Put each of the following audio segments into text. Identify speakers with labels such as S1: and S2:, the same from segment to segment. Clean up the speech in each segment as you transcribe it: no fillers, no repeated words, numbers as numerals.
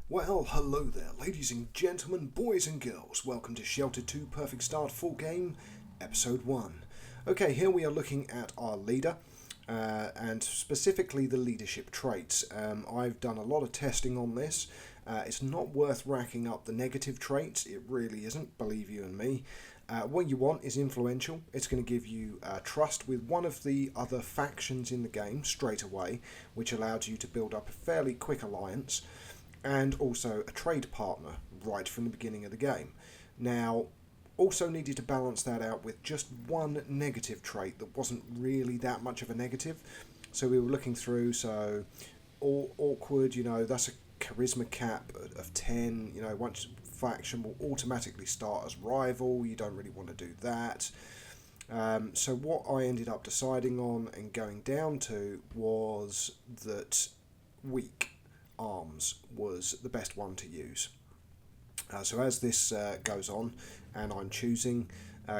S1: Well, hello there, ladies and gentlemen, boys and girls. Welcome to Shelter 2 Perfect Start Full Game, Episode 1. Okay, here we are looking at our leader, and specifically the leadership traits. I've done a lot of testing on this. It's not worth racking up the negative traits, it really isn't, believe you and me. What you want is influential. It's going to give you trust with one of the other factions in the game straight away, which allows you to build up a fairly quick alliance, and also a trade partner right from the beginning of the game. Now, also needed to balance that out with just one negative trait that wasn't really that much of a negative. So we were looking through, so awkward, that's a charisma cap of 10, once faction will automatically start as rival, you don't really want to do that. So what I ended up deciding on and going down to was that weak arms was the best one to use. So as this goes on, and I'm choosing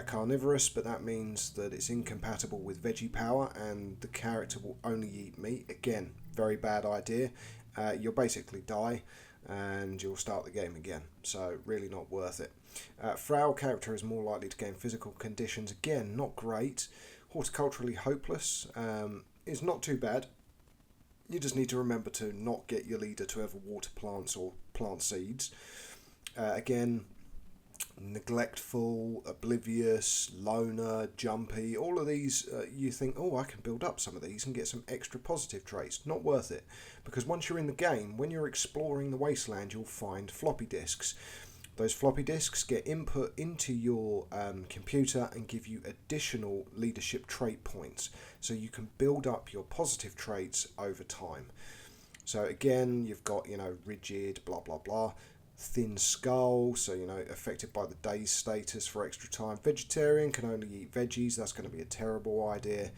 S1: carnivorous, but that means that it's incompatible with veggie power and the character will only eat meat. Again, very bad idea. You'll basically die and you'll start the game again, so really not worth it. Frail character is more likely to gain physical conditions. Again, not great. Horticulturally hopeless is not too bad. You just need to remember to not get your leader to ever water plants or plant seeds. Again, neglectful, oblivious, loner, jumpy, all of these, you think, oh, I can build up some of these and get some extra positive traits. Not worth it, because once you're in the game, when you're exploring the wasteland, you'll find floppy disks. Those floppy disks get input into your computer and give you additional leadership trait points. So you can build up your positive traits over time. So again, you've got, rigid, blah, blah, blah. Thin skull, so, affected by the day's status for extra time. Vegetarian, can only eat veggies. That's going to be a terrible idea.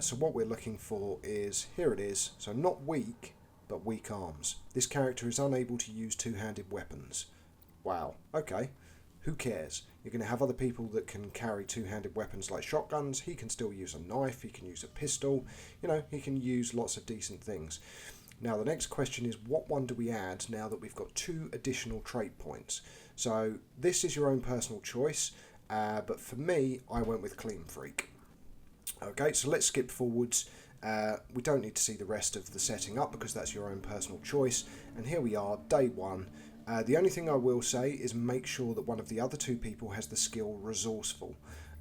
S1: So what we're looking for is, here it is. So not weak, but weak arms. This character is unable to use two-handed weapons. Wow, okay, who cares? You're going to have other people that can carry two-handed weapons like shotguns. He can still use a knife, he can use a pistol, he can use lots of decent things. Now the next question is, what one do we add now that we've got 2 additional trait points? So this is your own personal choice, but for me, I went with Clean Freak. Okay, so let's skip forwards. We don't need to see the rest of the setting up because that's your own personal choice. And here we are, day 1. The only thing I will say is make sure that one of the other 2 people has the skill Resourceful,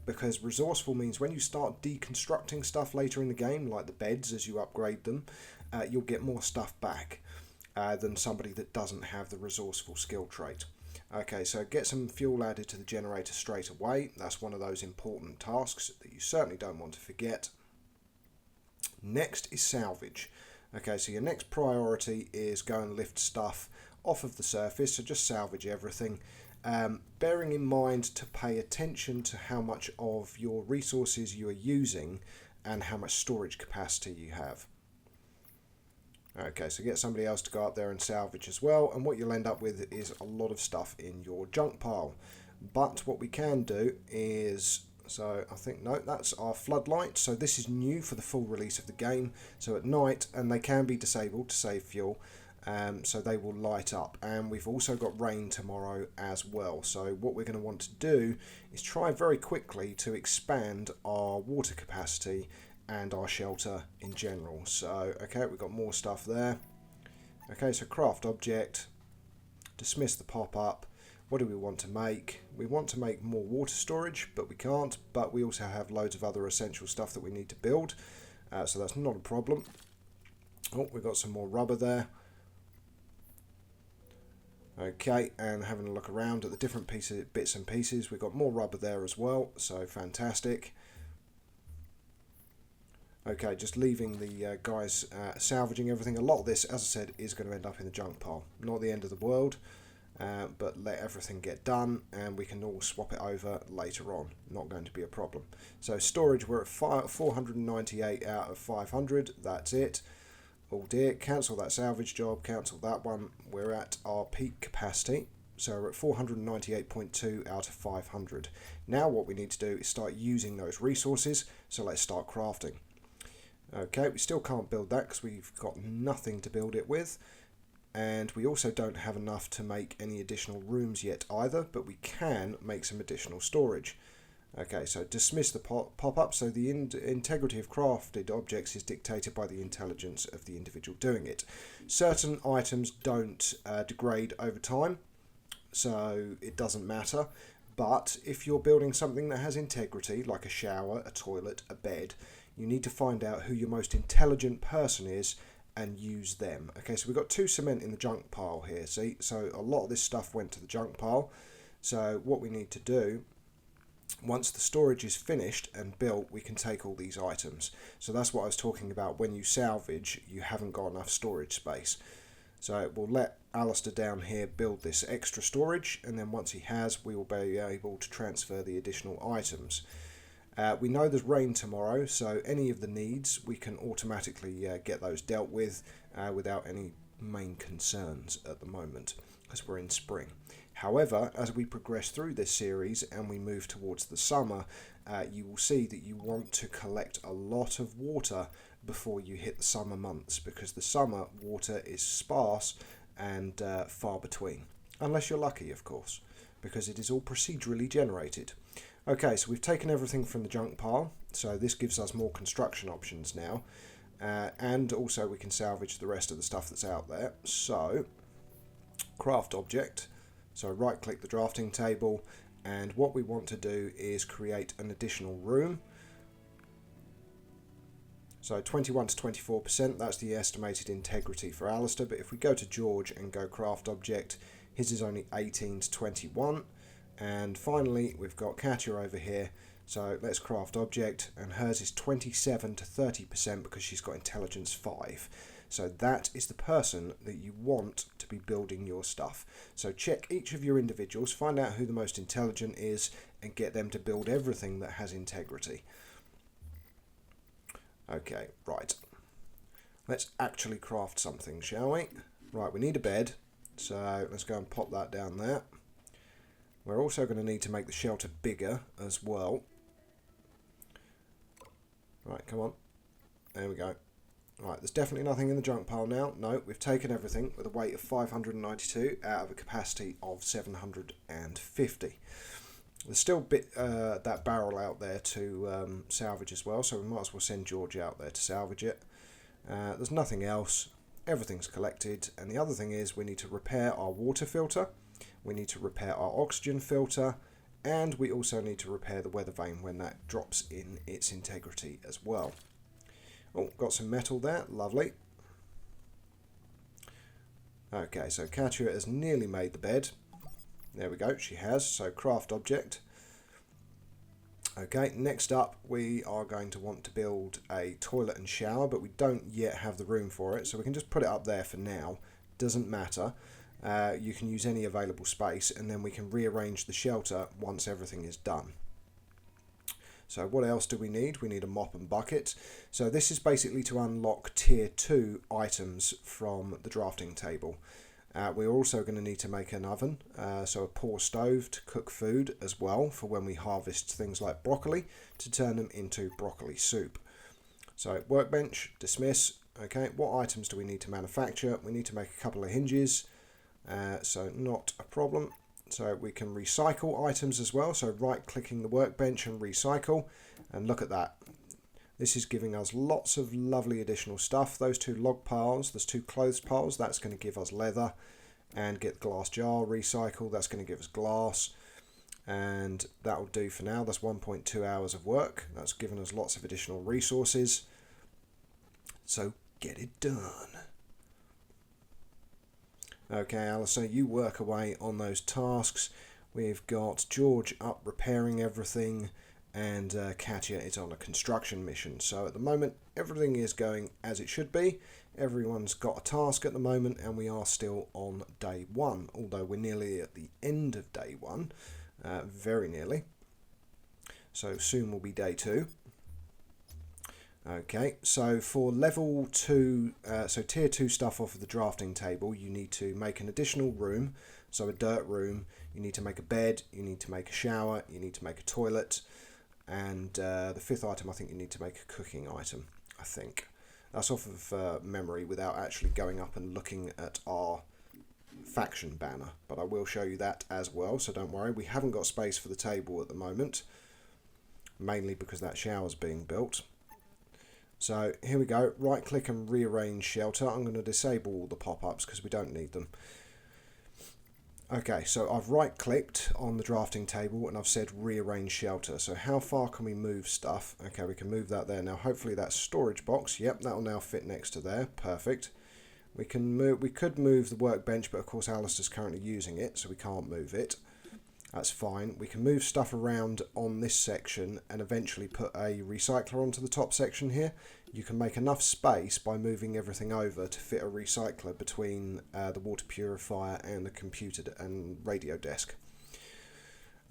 S1: because Resourceful means when you start deconstructing stuff later in the game, like the beds as you upgrade them, you'll get more stuff back than somebody that doesn't have the Resourceful skill trait. Okay, so get some fuel added to the generator straight away. That's one of those important tasks that you certainly don't want to forget. Next is salvage. Okay, so your next priority is go and lift stuff off of the surface, so just salvage everything, bearing in mind to pay attention to how much of your resources you are using and how much storage capacity you have. Okay, so get somebody else to go up there and salvage as well, and what you'll end up with is a lot of stuff in your junk pile. But what we can do is, so I think, no, that's our floodlight. So this is new for the full release of the game. So at night, and they can be disabled to save fuel, so they will light up. And we've also got rain tomorrow as well. So what we're going to want to do is try very quickly to expand our water capacity and our shelter in general. So, okay, we've got more stuff there. Okay, so craft object, dismiss the pop-up. What do we want to make? We want to make more water storage, but we can't. But we also have loads of other essential stuff that we need to build. So that's not a problem. Oh, we've got some more rubber there. Okay, and having a look around at the different bits and pieces, we've got more rubber there as well, so fantastic. Okay, just leaving the guys salvaging everything. A lot of this, as I said, is going to end up in the junk pile. Not the end of the world, but let everything get done and we can all swap it over later on. Not going to be a problem. So storage, we're at 498 out of 500, that's it. Oh dear, cancel that salvage job, cancel that one. We're at our peak capacity, so we're at 498.2 out of 500. Now what we need to do is start using those resources, so let's start crafting. Okay, we still can't build that because we've got nothing to build it with. And we also don't have enough to make any additional rooms yet either, but we can make some additional storage. Okay, so dismiss the pop-up. So the integrity of crafted objects is dictated by the intelligence of the individual doing it. Certain items don't degrade over time, so it doesn't matter. But if you're building something that has integrity, like a shower, a toilet, a bed, you need to find out who your most intelligent person is and use them. Okay, so we've got 2 cement in the junk pile here, see? So a lot of this stuff went to the junk pile. So what we need to do, once the storage is finished and built, we can take all these items. So that's what I was talking about. When you salvage, you haven't got enough storage space. So we'll let Alistair down here build this extra storage, and then once he has, we will be able to transfer the additional items. We know there's rain tomorrow, so any of the needs, we can automatically get those dealt with without any main concerns at the moment, because we're in spring. However, as we progress through this series and we move towards the summer, you will see that you want to collect a lot of water before you hit the summer months, because the summer water is sparse and far between. Unless you're lucky, of course, because it is all procedurally generated. Okay, so we've taken everything from the junk pile, so this gives us more construction options now, and also we can salvage the rest of the stuff that's out there. So, craft object, so right click the drafting table, and what we want to do is create an additional room. So 21 to 24%, that's the estimated integrity for Alistair, but if we go to George and go craft object, his is only 18 to 21. And finally, we've got Katya over here, so let's craft object, and hers is 27 to 30% because she's got intelligence 5. So that is the person that you want to be building your stuff. So check each of your individuals, find out who the most intelligent is, and get them to build everything that has integrity. Okay, right. Let's actually craft something, shall we? Right, we need a bed, so let's go and pop that down there. We're also going to need to make the shelter bigger as well. Right, come on. There we go. Right, there's definitely nothing in the junk pile now. No, we've taken everything with a weight of 592 out of a capacity of 750. There's still that barrel out there to salvage as well, so we might as well send George out there to salvage it. There's nothing else. Everything's collected. And the other thing is we need to repair our water filter. We need to repair our oxygen filter, and we also need to repair the weather vane when that drops in its integrity as well. Oh, got some metal there, lovely. Okay, so Katya has nearly made the bed. There we go, she has, so craft object. Okay, next up we are going to want to build a toilet and shower, but we don't yet have the room for it, so we can just put it up there for now, doesn't matter. You can use any available space, and then we can rearrange the shelter once everything is done. So what else do we need? We need a mop and bucket. So this is basically to unlock tier 2 items from the drafting table. We're also going to need to make an oven, so a pour stove to cook food as well for when we harvest things like broccoli to turn them into broccoli soup. So workbench, dismiss. Okay, what items do we need to manufacture? We need to make a couple of hinges. So not a problem. So we can recycle items as well. So right clicking the workbench and recycle, and look at that. This is giving us lots of lovely additional stuff. Those 2 log piles, there's 2 clothes piles, that's going to give us leather, and get the glass jar recycle, that's going to give us glass, and that'll do for now. That's 1.2 hours of work. That's given us lots of additional resources. So get it done. Okay, Alistair, you work away on those tasks. We've got George up repairing everything, and Katya is on a construction mission. So at the moment, everything is going as it should be. Everyone's got a task at the moment, and we are still on day 1, although we're nearly at the end of day 1, very nearly. So soon will be day 2. Okay, so for level 2, so tier 2 stuff off of the drafting table, you need to make an additional room, so a dirt room, you need to make a bed, you need to make a shower, you need to make a toilet, and the 5th item I think you need to make a cooking item, I think. That's off of memory without actually going up and looking at our faction banner, but I will show you that as well, so don't worry. We haven't got space for the table at the moment, mainly because that shower's being built. So here we go, right click and rearrange shelter. I'm going to disable all the pop-ups because we don't need them. Okay, so I've right clicked on the drafting table and I've said rearrange shelter. So how far can we move stuff? Okay, we can move that there. Now hopefully that storage box, yep, that will now fit next to there. Perfect. We could move the workbench, but of course Alistair's currently using it, so we can't move it. That's fine. We can move stuff around on this section and eventually put a recycler onto the top section here. You can make enough space by moving everything over to fit a recycler between the water purifier and the computer and radio desk.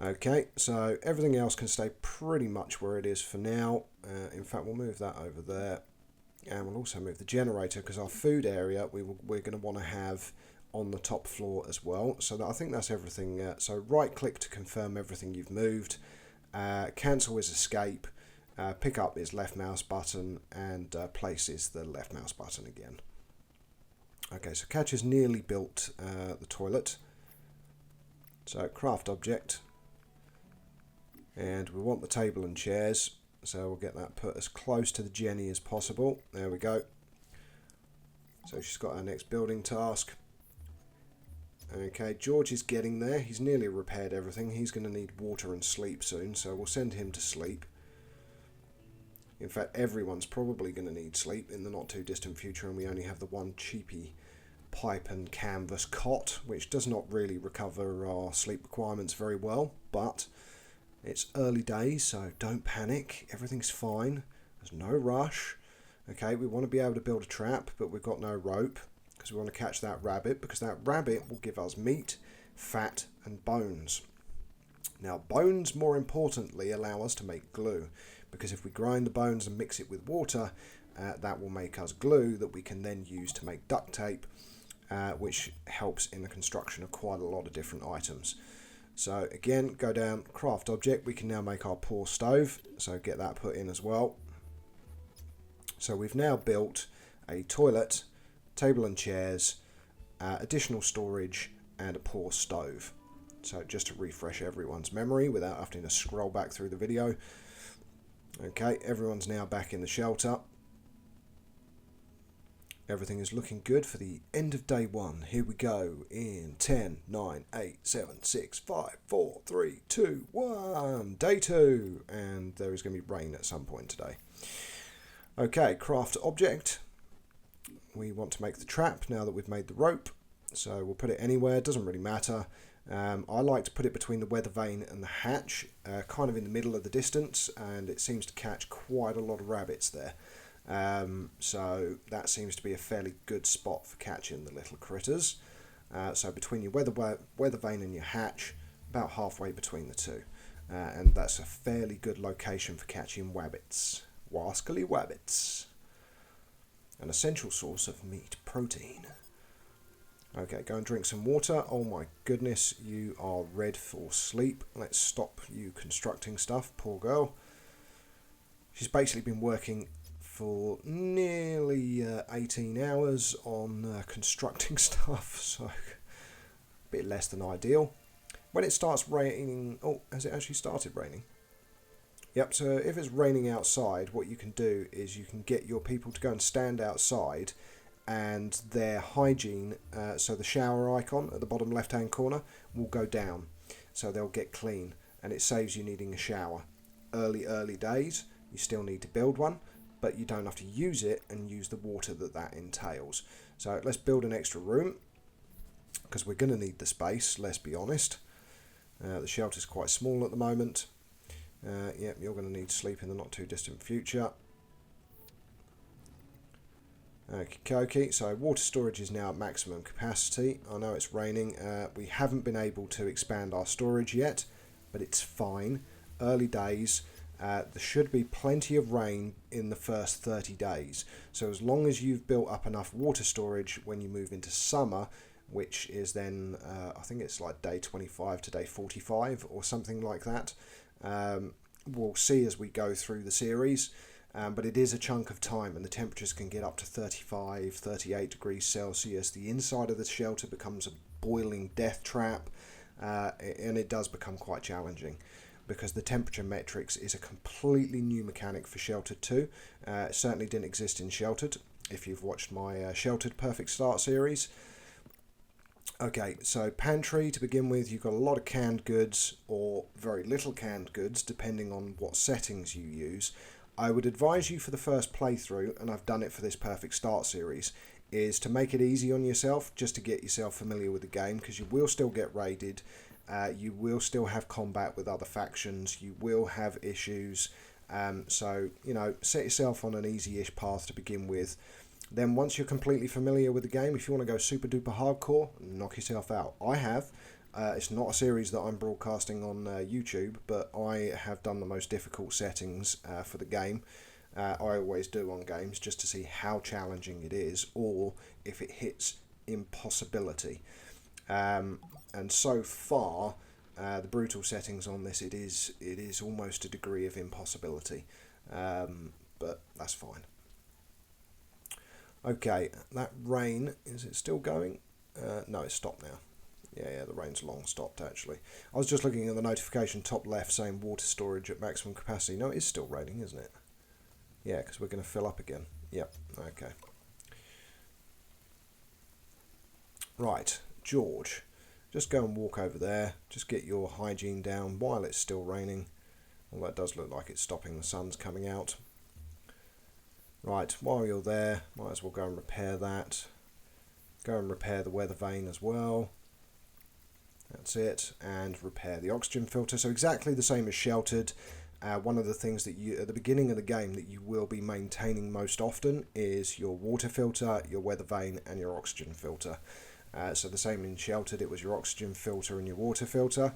S1: Okay, so everything else can stay pretty much where it is for now. In fact, we'll move that over there. And we'll also move the generator because our food area we're going to want to have on the top floor as well. So I think that's everything. So right click to confirm everything you've moved. Cancel is escape. Pick up is left mouse button, and place is the left mouse button again. Okay, so Catch has nearly built the toilet. So craft object. And we want the table and chairs. So we'll get that put as close to the Jenny as possible. There we go. So she's got our next building task. Okay, George is getting there. He's nearly repaired everything. He's going to need water and sleep soon, so we'll send him to sleep. In fact, everyone's probably going to need sleep in the not too distant future, and we only have the one cheapy pipe and canvas cot, which does not really recover our sleep requirements very well, but it's early days, so don't panic. Everything's fine. There's no rush. Okay, we want to be able to build a trap, but we've got no rope because we want to catch that rabbit, because that rabbit will give us meat, fat, and bones. Now, bones, more importantly, allow us to make glue, because if we grind the bones and mix it with water, that will make us glue that we can then use to make duct tape, which helps in the construction of quite a lot of different items. So again, go down, craft object. We can now make our pour stove, so get that put in as well. So we've now built a toilet, table and chairs, additional storage, and a pour stove. So just to refresh everyone's memory without having to scroll back through the video. Okay, everyone's now back in the shelter. Everything is looking good for the end of day one. Here we go in 10, 9, 8, 7, 6, 5, 4, 3, 2, 1. Day 2. And there is going to be rain at some point today. Okay, craft object. We want to make the trap now that we've made the rope. So we'll put it anywhere. It doesn't really matter. I like to put it between the weather vane and the hatch, kind of in the middle of the distance. And it seems to catch quite a lot of rabbits there. So that seems to be a fairly good spot for catching the little critters. So between your weather vane and your hatch, about halfway between the two. And that's a fairly good location for catching wabbits. Wascally wabbits. An essential source of meat protein. Okay, go and drink some water. Oh my goodness, you are red for sleep. Let's stop you constructing stuff, poor girl. She's basically been working for nearly 18 hours on constructing stuff, so a bit less than ideal. When it starts raining, oh, has it actually started raining? Yep, so if it's raining outside, what you can do is you can get your people to go and stand outside, and their hygiene, so the shower icon at the bottom left hand corner, will go down, so they'll get clean, and it saves you needing a shower. Early days, you still need to build one, but you don't have to use it and use the water that entails. So let's build an extra room, because we're going to need the space, let's be honest. The shelter's quite small at the moment. Yep, you're going to need to sleep in the not too distant future. Okay, so water storage is now at maximum capacity. I know it's raining. We haven't been able to expand our storage yet, but it's fine. Early days. There should be plenty of rain in the first 30 days. So as long as you've built up enough water storage when you move into summer, which is then, I think it's like day 25 to day 45 or something like that. We'll see as we go through the series. but it is a chunk of time, and the temperatures can get up to 35, 38 degrees Celsius. The inside of the shelter becomes a boiling death trap, and it does become quite challenging because the temperature metrics is a completely new mechanic for Sheltered 2. It certainly didn't exist in Sheltered, if you've watched my Sheltered Perfect Start series. Okay, so pantry to begin with, you've got a lot of canned goods or very little canned goods, depending on what settings you use. I would advise you for the first playthrough, and I've done it for this Perfect Start series, is to make it easy on yourself, just to get yourself familiar with the game, because you will still get raided, you will still have combat with other factions, you will have issues, so, you know, set yourself on an easy-ish path to begin with. Then once you're completely familiar with the game, if you want to go super duper hardcore, knock yourself out. I have. It's not a series that I'm broadcasting on YouTube, but I have done the most difficult settings for the game. I always do on games, just to see how challenging it is, or if it hits impossibility. And so far, the brutal settings on this, it is almost a degree of impossibility, but that's fine. Okay, that rain, is it still going? No, it's stopped now. Yeah, the rain's long stopped, actually. I was just looking at the notification top left saying water storage at maximum capacity. No, it is still raining, isn't it? Yeah, because we're going to fill up again. Yep, okay. Right, George, just go and walk over there. Just get your hygiene down while it's still raining. Although it does look like it's stopping, the sun's coming out. Right, while you're there, might as well go and repair that. Go and repair the weather vane as well. That's it. And repair the oxygen filter. So exactly the same as Sheltered. One of the things that you, at the beginning of the game, that you will be maintaining most often is your water filter, your weather vane, and your oxygen filter. So the same in Sheltered, it was your oxygen filter and your water filter.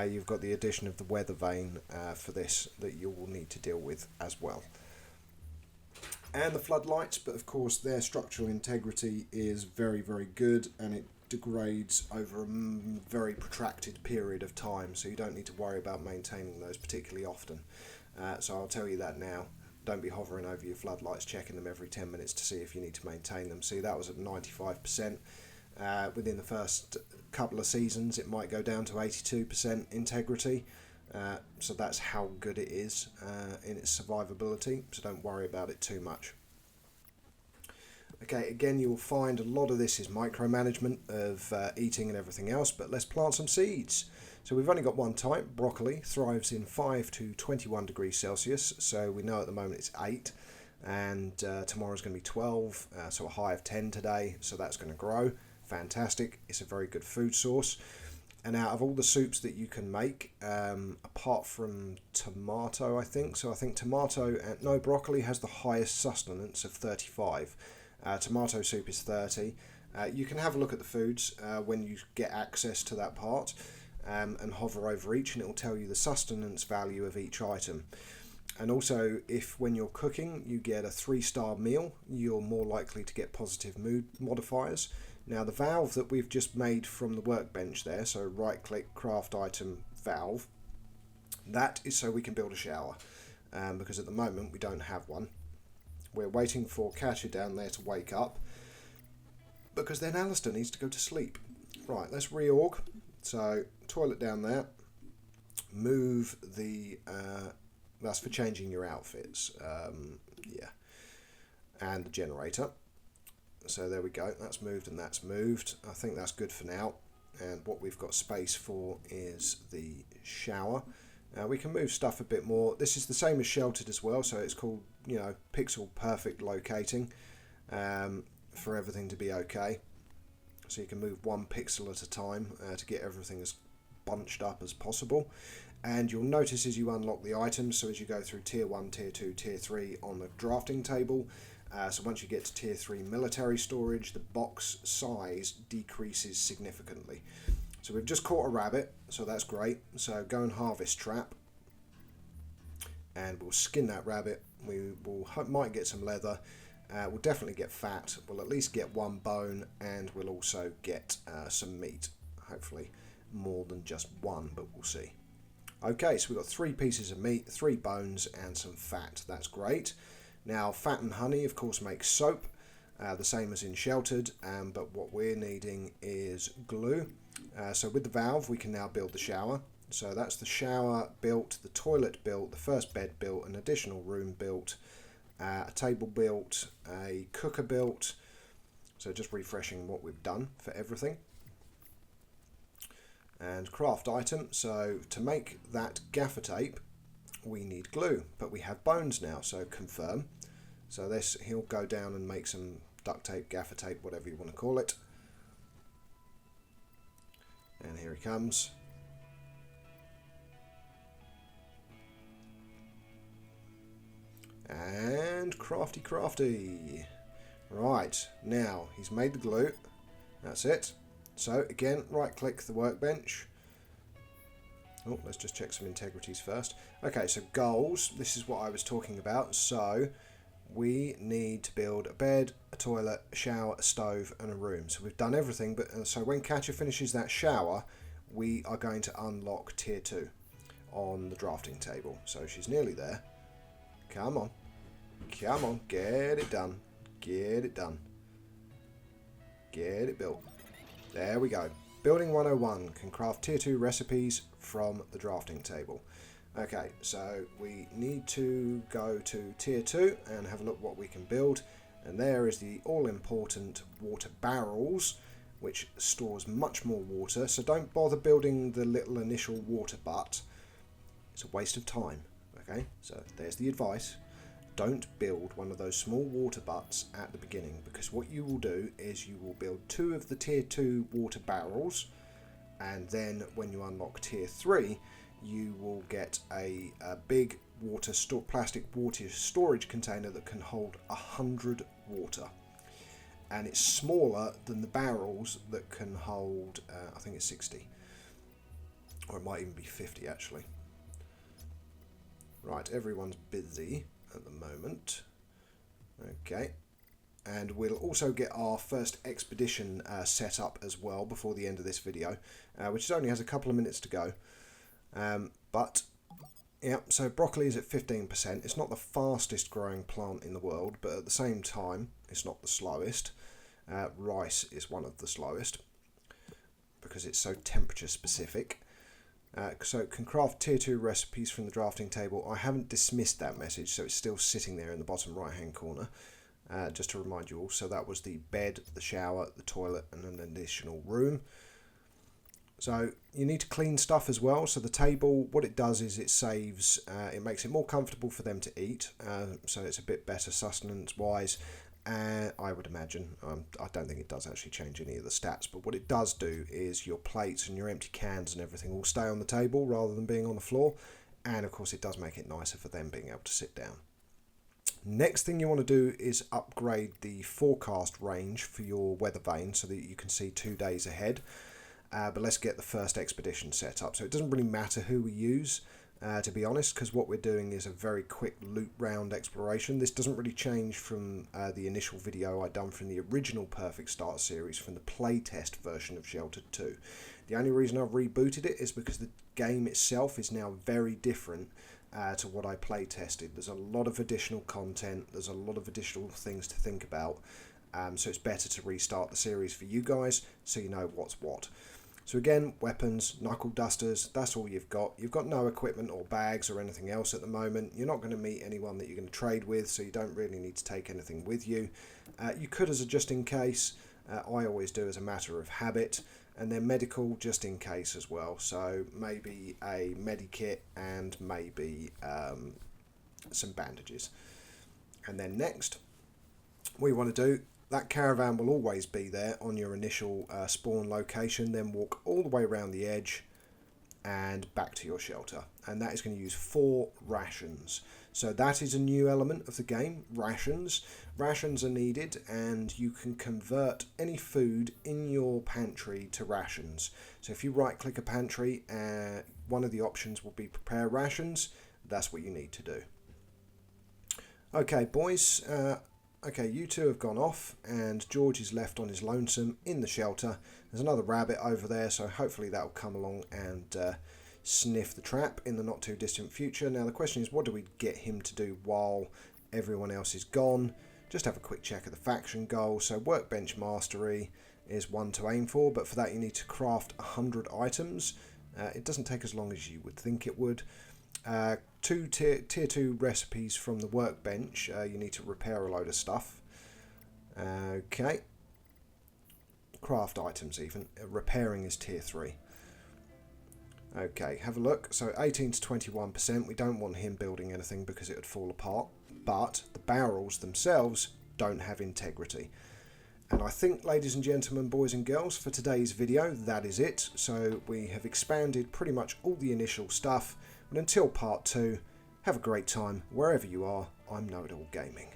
S1: You've got the addition of the weather vane for this that you will need to deal with as well. And the floodlights, but of course their structural integrity is very, very good, and it degrades over a very protracted period of time, so you don't need to worry about maintaining those particularly often. So I'll tell you that now. Don't be hovering over your floodlights, checking them every 10 minutes to see if you need to maintain them. See, that was at 95%. Within the first couple of seasons, it might go down to 82% integrity. So that's how good it is in its survivability, so don't worry about it too much. Okay, again, you'll find a lot of this is micromanagement of eating and everything else, but let's plant some seeds. So we've only got one type. Broccoli thrives in 5 to 21 degrees Celsius, so we know at the moment it's 8, and tomorrow's going to be 12, so a high of 10 today, so that's going to grow. Fantastic. It's a very good food source. And out of all the soups that you can make, apart from tomato, I think, so I think tomato and no, broccoli has the highest sustenance of 35. Tomato soup is 30. You can have a look at the foods when you get access to that part, and hover over each, and it will tell you the sustenance value of each item. And also, if when you're cooking you get a 3-star meal, you're more likely to get positive mood modifiers. Now, the valve that we've just made from the workbench there, so right click, craft item, valve, that is so we can build a shower, because at the moment we don't have one. We're waiting for Katya down there to wake up, because then Alistair needs to go to sleep. Right, let's reorg. So, toilet down there, move the, that's for changing your outfits, yeah, and the generator. So there we go, that's moved and that's moved. I think that's good for now. And what we've got space for is the shower. We can move stuff a bit more. This is the same as Sheltered as well, so it's called, you know, pixel perfect locating, for everything to be okay. So you can move 1 pixel at a time to get everything as bunched up as possible. And you'll notice as you unlock the items, so as you go through tier 1, tier 2, tier 3 on the drafting table, so once you get to tier 3 military storage, the box size decreases significantly. So we've just caught a rabbit, so that's great. So go and harvest trap, and we'll skin that rabbit. We might get some leather. We'll definitely get fat. We'll at least get 1 bone, and we'll also get some meat. Hopefully more than just 1, but we'll see. Okay, so we've got 3 pieces of meat, 3 bones, and some fat. That's great. Now, fat and honey, of course, make soap, the same as in sheltered, but what we're needing is glue. So with the valve, we can now build the shower. So that's the shower built, the toilet built, the first bed built, an additional room built, a table built, a cooker built. So just refreshing what we've done for everything. And craft item. So to make that gaffer tape, we need glue, but we have bones now, so confirm. So this, he'll go down and make some duct tape, gaffer tape, whatever you want to call it. And here he comes. And crafty. Right, now he's made the glue. That's it. So again, right click the workbench. Oh, let's just check some integrities first. Okay, so goals, this is what I was talking about. So we need to build a bed, a toilet, a shower, a stove and a room. So we've done everything, but so when Katja finishes that shower, we are going to unlock tier 2 on the drafting table. So she's nearly there. Come on, get it done, get it built. There we go. Building 101 can craft tier 2 recipes from the drafting table. Okay, so we need to go to tier 2 and have a look what we can build. And there is the all-important water barrels, which stores much more water. So don't bother building the little initial water butt. It's a waste of time. Okay, so there's the advice. Don't build one of those small water butts at the beginning, because what you will do is you will build 2 of the tier 2 water barrels, and then when you unlock tier 3 you will get a big plastic water storage container that can hold 100 water, and it's smaller than the barrels that can hold I think it's 60, or it might even be 50 actually. Right, everyone's busy at the moment. Okay, and we'll also get our first expedition set up as well before the end of this video, which only has a couple of minutes to go. But yeah, so broccoli is at 15%. It's not the fastest growing plant in the world, but at the same time it's not the slowest. Rice is one of the slowest because it's so temperature specific. So it can craft tier 2 recipes from the drafting table. I haven't dismissed that message, so it's still sitting there in the bottom right hand corner, just to remind you all. So that was the bed, the shower, the toilet and an additional room. So you need to clean stuff as well. So the table, what it does is it saves, it makes it more comfortable for them to eat, so it's a bit better sustenance wise. I would imagine, I don't think it does actually change any of the stats, but what it does do is your plates and your empty cans and everything will stay on the table rather than being on the floor, and of course it does make it nicer for them being able to sit down. Next thing you want to do is upgrade the forecast range for your weather vane so that you can see 2 days ahead, but let's get the first expedition set up. So it doesn't really matter who we use, to be honest, because what we're doing is a very quick loop round exploration. This doesn't really change from the initial video I'd done from the original Perfect Start series, from the playtest version of Sheltered 2. The only reason I've rebooted it is because the game itself is now very different to what I playtested. There's a lot of additional content, there's a lot of additional things to think about, so it's better to restart the series for you guys so you know what's what. So again, weapons, knuckle dusters, that's all you've got. You've got no equipment or bags or anything else at the moment. You're not going to meet anyone that you're going to trade with, so you don't really need to take anything with you. You could as a just in case. I always do as a matter of habit. And then medical just in case as well. So maybe a medikit and maybe some bandages. And then next, what you want to do, that caravan will always be there on your initial spawn location, then walk all the way around the edge and back to your shelter. And that is going to use 4 rations. So that is a new element of the game, rations. Rations are needed, and you can convert any food in your pantry to rations. So if you right click a pantry, one of the options will be prepare rations. That's what you need to do. Okay, boys. Okay, you two have gone off, and George is left on his lonesome in the shelter. There's another rabbit over there, so hopefully that will come along and sniff the trap in the not too distant future. Now the question is, what do we get him to do while everyone else is gone, just have a quick check of the faction goal. So workbench mastery is one to aim for, but for that you need to craft 100 items. It doesn't take as long as you would think it would. Two tier 2 recipes from the workbench. You need to repair a load of stuff. Okay. Craft items even. Repairing is tier 3. Okay, have a look. So 18 to 21%. We don't want him building anything because it would fall apart. But the barrels themselves don't have integrity. And I think, ladies and gentlemen, boys and girls, for today's video, that is it. So we have expanded pretty much all the initial stuff. And until part 2, have a great time wherever you are. I'm Know It All Gaming.